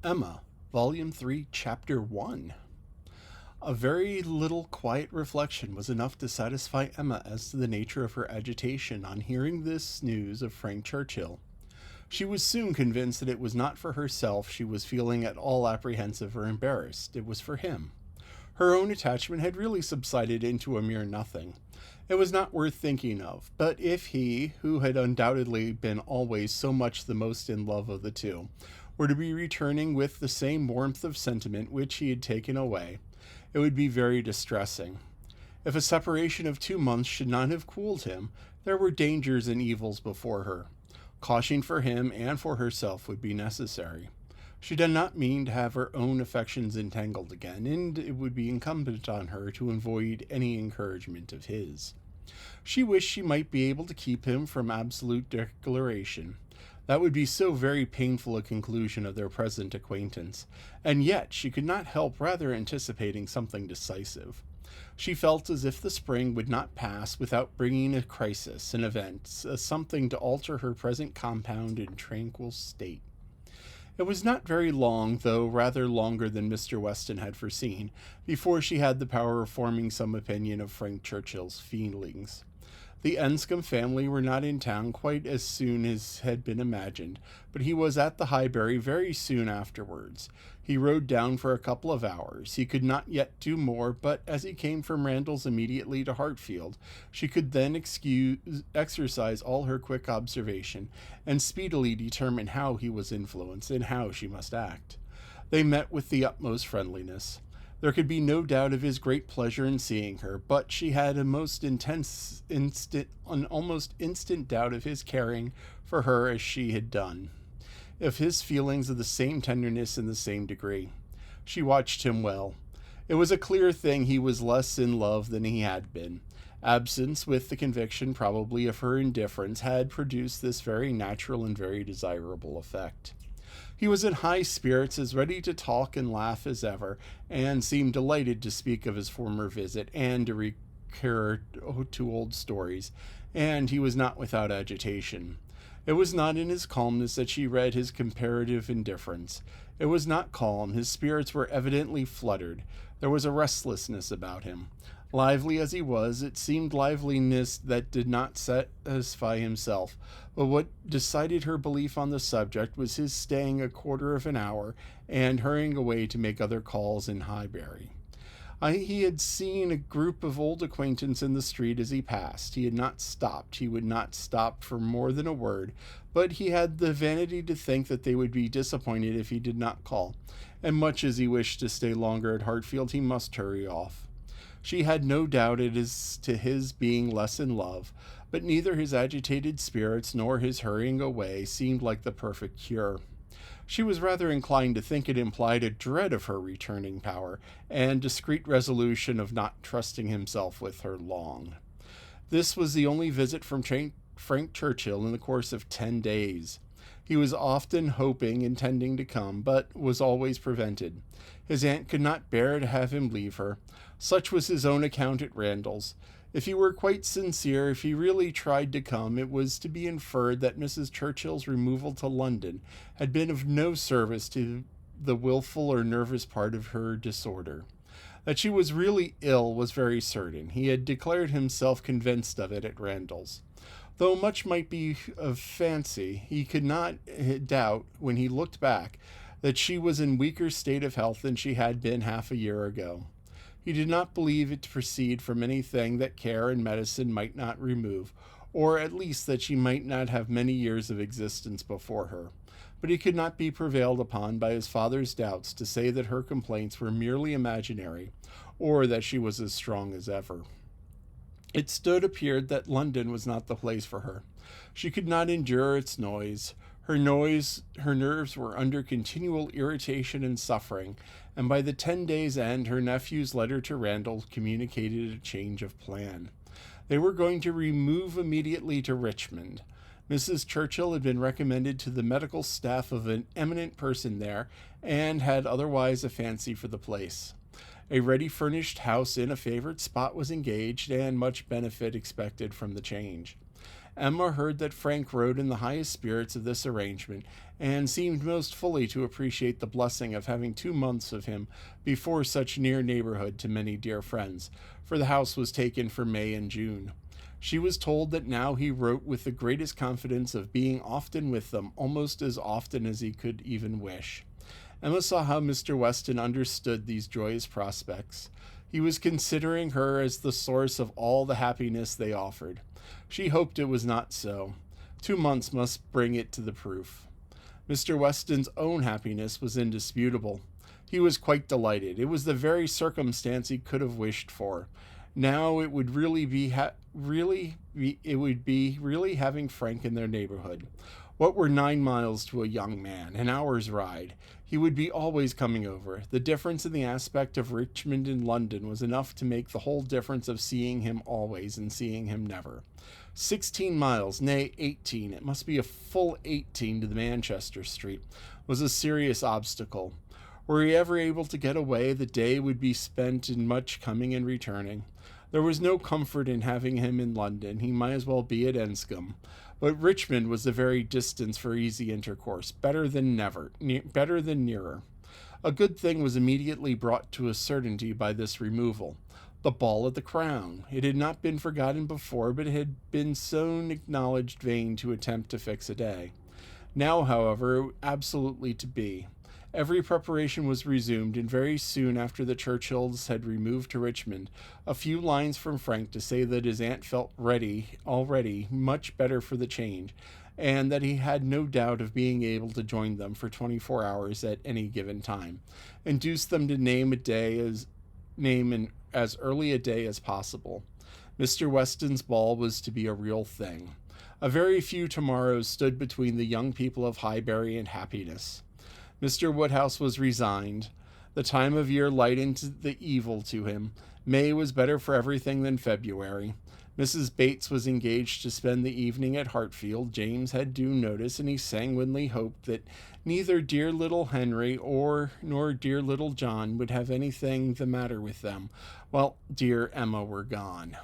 Emma, Volume 3, Chapter 1. A very little quiet reflection was enough to satisfy Emma as to the nature of her agitation on hearing this news of Frank Churchill. She was soon convinced that it was not for herself she was feeling at all apprehensive or embarrassed. It was for him. Her own attachment had really subsided into a mere nothing. It was not worth thinking of, but if he, who had undoubtedly been always so much the most in love of the two, were to be returning with the same warmth of sentiment which he had taken away, it would be very distressing. If a separation of 2 months should not have cooled him, there were dangers and evils before her. Caution for him and for herself would be necessary. She did not mean to have her own affections entangled again, and it would be incumbent on her to avoid any encouragement of his. She wished she might be able to keep him from absolute declaration. That would be so very painful a conclusion of their present acquaintance, and yet she could not help rather anticipating something decisive. She felt as if the spring would not pass without bringing a crisis, an event, something to alter her present compound and tranquil state. It was not very long, though rather longer than Mr. Weston had foreseen, before she had the power of forming some opinion of Frank Churchill's feelings. The Enscombe family were not in town quite as soon as had been imagined, but he was at the Highbury very soon afterwards. He rode down for a couple of hours. He could not yet do more, but as he came from Randalls immediately to Hartfield, she could then exercise all her quick observation, and speedily determine how he was influenced, and how she must act. They met with the utmost friendliness. There could be no doubt of his great pleasure in seeing her, but she had an almost instant doubt of his caring for her as she had done, of his feelings of the same tenderness in the same degree. She watched him well. It was a clear thing he was less in love than he had been. Absence, with the conviction probably of her indifference, had produced this very natural and very desirable effect. He was in high spirits, as ready to talk and laugh as ever, and seemed delighted to speak of his former visit and to recur to old stories, and he was not without agitation. It was not in his calmness that she read his comparative indifference. It was not calm. His spirits were evidently fluttered. There was a restlessness about him. Lively as he was, it seemed liveliness that did not satisfy himself, but what decided her belief on the subject was his staying a quarter of an hour and hurrying away to make other calls in Highbury. He had seen a group of old acquaintance in the street as he passed. He had not stopped. He would not stop for more than a word, but he had the vanity to think that they would be disappointed if he did not call, and much as he wished to stay longer at Hartfield, he must hurry off. She had no doubt as to his being less in love, but neither his agitated spirits nor his hurrying away seemed like the perfect cure. She was rather inclined to think it implied a dread of her returning power, and discreet resolution of not trusting himself with her long. This was the only visit from Frank Churchill in the course of 10 days. He was often hoping, intending to come, but was always prevented. His aunt could not bear to have him leave her. Such was his own account at Randalls. If he were quite sincere, if he really tried to come, it was to be inferred that Mrs. Churchill's removal to London had been of no service to the wilful or nervous part of her disorder. That she was really ill was very certain. He had declared himself convinced of it at Randalls. Though much might be of fancy, he could not doubt, when he looked back, that she was in weaker state of health than she had been half a year ago. He did not believe it to proceed from anything that care and medicine might not remove, or at least that she might not have many years of existence before her. But he could not be prevailed upon by his father's doubts to say that her complaints were merely imaginary, or that she was as strong as ever. It appeared that London was not the place for her. She could not endure its noise. Her nerves were under continual irritation and suffering, and by the 10 days' end her nephew's letter to Randall communicated a change of plan. They were going to remove immediately to Richmond. Mrs. Churchill had been recommended to the medical staff of an eminent person there, and had otherwise a fancy for the place. A ready-furnished house in a favorite spot was engaged, and much benefit expected from the change. Emma heard that Frank rode in the highest spirits of this arrangement, and seemed most fully to appreciate the blessing of having 2 months of him before such near neighborhood to many dear friends, for the house was taken for May and June. She was told that now he wrote with the greatest confidence of being often with them, almost as often as he could even wish. Emma saw how Mr. Weston understood these joyous prospects. He was considering her as the source of all the happiness they offered. She hoped it was not so. 2 months must bring it to the proof. Mr. Weston's own happiness was indisputable. He was quite delighted. It was the very circumstance he could have wished for. Now it would really be having Frank in their neighborhood. What were 9 miles to a young man? An hour's ride. He would be always coming over. The difference in the aspect of Richmond and London was enough to make the whole difference of seeing him always and seeing him never. 16 miles, nay 18, it must be a full 18 to the Manchester Street, was a serious obstacle. Were he ever able to get away, the day would be spent in much coming and returning. There was no comfort in having him in London. He might as well be at Enscombe. But Richmond was the very distance for easy intercourse, better than nearer. A good thing was immediately brought to a certainty by this removal. The ball at the Crown. It had not been forgotten before, but it had been so acknowledged vain to attempt to fix a day. Now, however, absolutely to be. Every preparation was resumed, and very soon after the Churchills had removed to Richmond, a few lines from Frank to say that his aunt felt already much better for the change, and that he had no doubt of being able to join them for 24 hours at any given time, induced them to name as early a day as possible. Mr. Weston's ball was to be a real thing. A very few tomorrows stood between the young people of Highbury and happiness. Mr. Woodhouse was resigned. The time of year lightened the evil to him. May was better for everything than February. Mrs. Bates was engaged to spend the evening at Hartfield. James had due notice, and he sanguinely hoped that neither dear little Henry nor dear little John would have anything the matter with them, while dear Emma were gone.